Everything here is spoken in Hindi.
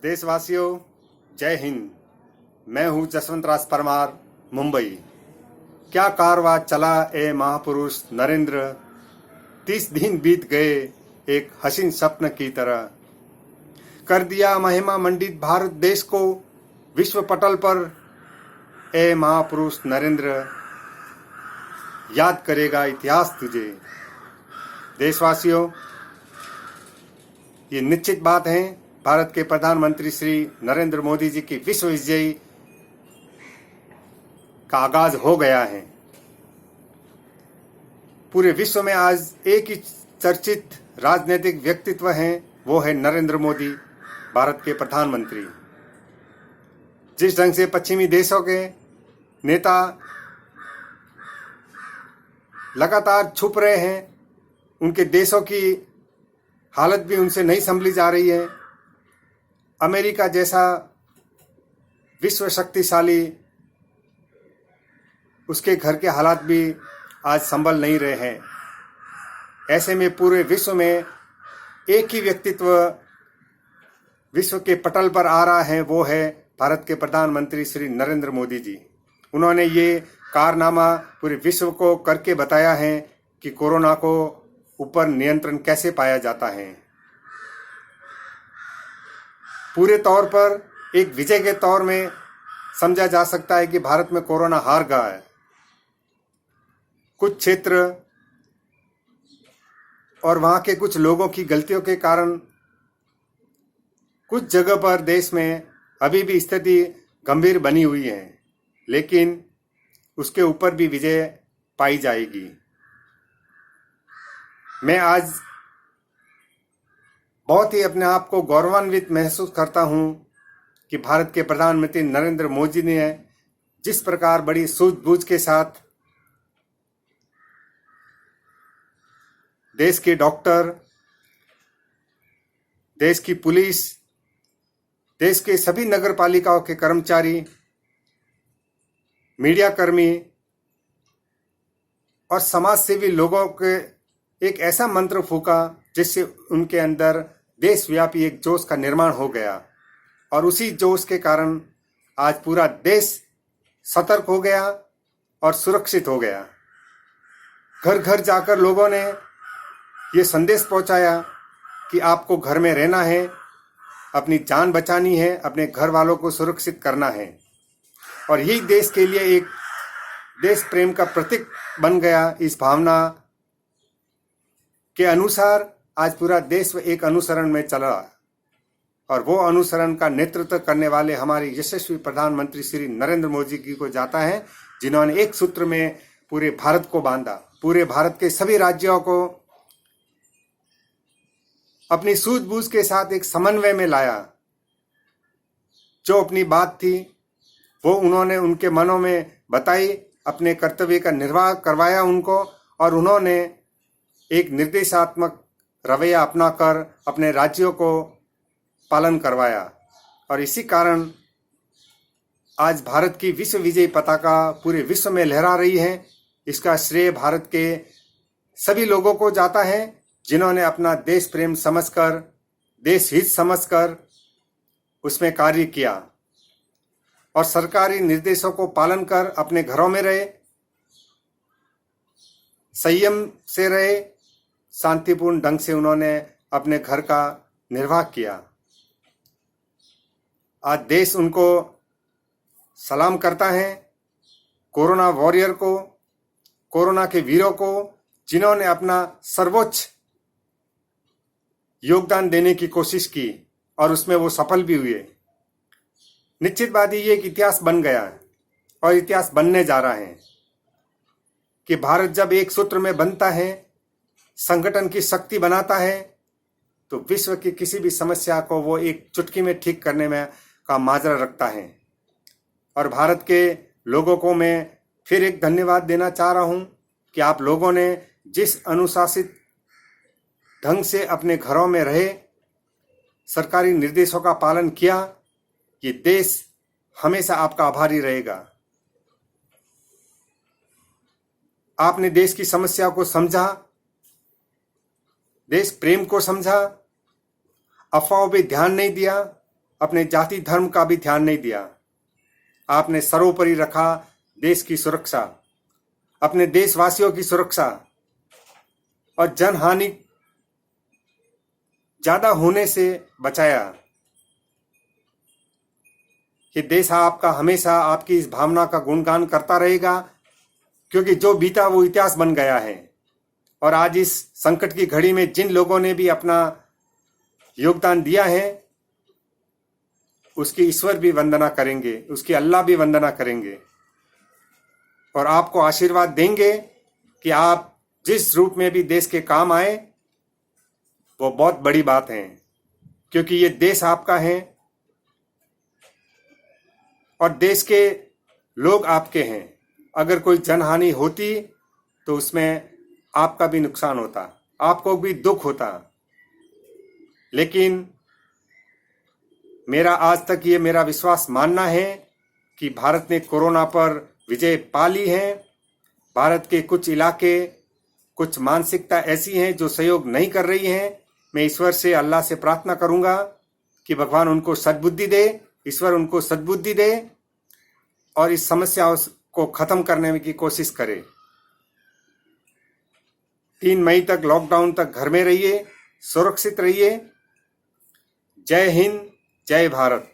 देशवासियों, जय हिंद। मैं हूं जसवंत राज परमार, मुंबई। क्या कारवां चला ए महापुरुष नरेंद्र, 30 दिन बीत गए एक हसीन स्वप्न की तरह। कर दिया महिमा मंडित भारत देश को विश्व पटल पर। ए महापुरुष नरेंद्र, याद करेगा इतिहास तुझे। देशवासियों, ये निश्चित बात है, भारत के प्रधानमंत्री श्री नरेंद्र मोदी जी की विश्व विजयी का आगाज हो गया है। पूरे विश्व में आज एक ही चर्चित राजनीतिक व्यक्तित्व हैं, वो है नरेंद्र मोदी, भारत के प्रधानमंत्री। जिस ढंग से पश्चिमी देशों के नेता लगातार छुप रहे हैं, उनके देशों की हालत भी उनसे नहीं संभली जा रही है। अमेरिका जैसा विश्व शक्तिशाली, उसके घर के हालात भी आज संभल नहीं रहे हैं। ऐसे में पूरे विश्व में एक ही व्यक्तित्व विश्व के पटल पर आ रहा है, वो है भारत के प्रधानमंत्री श्री नरेंद्र मोदी जी। उन्होंने ये कारनामा पूरे विश्व को करके बताया है कि कोरोना को ऊपर नियंत्रण कैसे पाया जाता है। पूरे तौर पर एक विजय के तौर में समझा जा सकता है कि भारत में कोरोना हार गया है। कुछ क्षेत्र और वहां के कुछ लोगों की गलतियों के कारण कुछ जगह पर देश में अभी भी स्थिति गंभीर बनी हुई है, लेकिन उसके ऊपर भी विजय पाई जाएगी। मैं आज बहुत ही अपने आप को गौरवान्वित महसूस करता हूं कि भारत के प्रधानमंत्री नरेंद्र मोदी ने जिस प्रकार बड़ी सूझबूझ के साथ देश के डॉक्टर, देश की पुलिस, देश के सभी नगर पालिकाओं के कर्मचारी, मीडिया कर्मी और समाज सेवी लोगों के एक ऐसा मंत्र फूका जिससे उनके अंदर देशव्यापी एक जोश का निर्माण हो गया। और उसी जोश के कारण आज पूरा देश सतर्क हो गया और सुरक्षित हो गया। घर घर जाकर लोगों ने ये संदेश पहुंचाया कि आपको घर में रहना है, अपनी जान बचानी है, अपने घर वालों को सुरक्षित करना है। और यही देश के लिए एक देश प्रेम का प्रतीक बन गया। इस भावना के अनुसार आज पूरा देश एक अनुसरण में चला, और वो अनुसरण का नेतृत्व करने वाले हमारे यशस्वी प्रधानमंत्री श्री नरेंद्र मोदी जी को जाता है, जिन्होंने एक सूत्र में पूरे भारत को बांधा, पूरे भारत के सभी राज्यों को अपनी सूझबूझ के साथ एक समन्वय में लाया। जो अपनी बात थी वो उन्होंने उनके मनों में बताई, अपने कर्तव्य का निर्वाह करवाया उनको, और उन्होंने एक निर्देशात्मक रवैया अपनाकर अपने राज्यों को पालन करवाया। और इसी कारण आज भारत की विश्व विजयी पताका पूरे विश्व में लहरा रही है। इसका श्रेय भारत के सभी लोगों को जाता है, जिन्होंने अपना देश प्रेम समझकर, देश हित समझकर उसमें कार्य किया और सरकारी निर्देशों को पालन कर अपने घरों में रहे, संयम से रहे, शांतिपूर्ण ढंग से उन्होंने अपने घर का निर्वाह किया। आज देश उनको सलाम करता है, कोरोना वॉरियर को, कोरोना के वीरों को, जिन्होंने अपना सर्वोच्च योगदान देने की कोशिश की और उसमें वो सफल भी हुए। निश्चित बात ये एक इतिहास बन गया है और इतिहास बनने जा रहा है कि भारत जब एक सूत्र में बनता है, संगठन की शक्ति बनाता है, तो विश्व की किसी भी समस्या को वो एक चुटकी में ठीक करने में का माजरा रखता है। और भारत के लोगों को मैं फिर एक धन्यवाद देना चाह रहा हूं कि आप लोगों ने जिस अनुशासित ढंग से अपने घरों में रहे, सरकारी निर्देशों का पालन किया, ये देश हमेशा आपका आभारी रहेगा। आपने देश की समस्या को समझा, देश प्रेम को समझा, अफवाहों पे ध्यान नहीं दिया, अपने जाति धर्म का भी ध्यान नहीं दिया। आपने सर्वोपरि रखा देश की सुरक्षा, अपने देशवासियों की सुरक्षा, और जनहानि ज्यादा होने से बचाया। कि देश आपका हमेशा आपकी इस भावना का गुणगान करता रहेगा, क्योंकि जो बीता वो इतिहास बन गया है। और आज इस संकट की घड़ी में जिन लोगों ने भी अपना योगदान दिया है, उसकी ईश्वर भी वंदना करेंगे, उसकी अल्लाह भी वंदना करेंगे, और आपको आशीर्वाद देंगे कि आप जिस रूप में भी देश के काम आए, वो बहुत बड़ी बात है, क्योंकि ये देश आपका है और देश के लोग आपके हैं। अगर कोई जनहानि होती तो उसमें आपका भी नुकसान होता, आपको भी दुख होता। लेकिन मेरा आज तक ये मेरा विश्वास मानना है कि भारत ने कोरोना पर विजय पा ली है। भारत के कुछ इलाके, कुछ मानसिकता ऐसी हैं जो सहयोग नहीं कर रही हैं। मैं ईश्वर से, अल्लाह से प्रार्थना करूंगा कि भगवान उनको सद्बुद्धि दे, ईश्वर उनको सद्बुद्धि दे और इस समस्या को खत्म करने की कोशिश करे। 3 मई तक लॉकडाउन तक घर में रहिए, सुरक्षित रहिए। जय हिंद, जय भारत।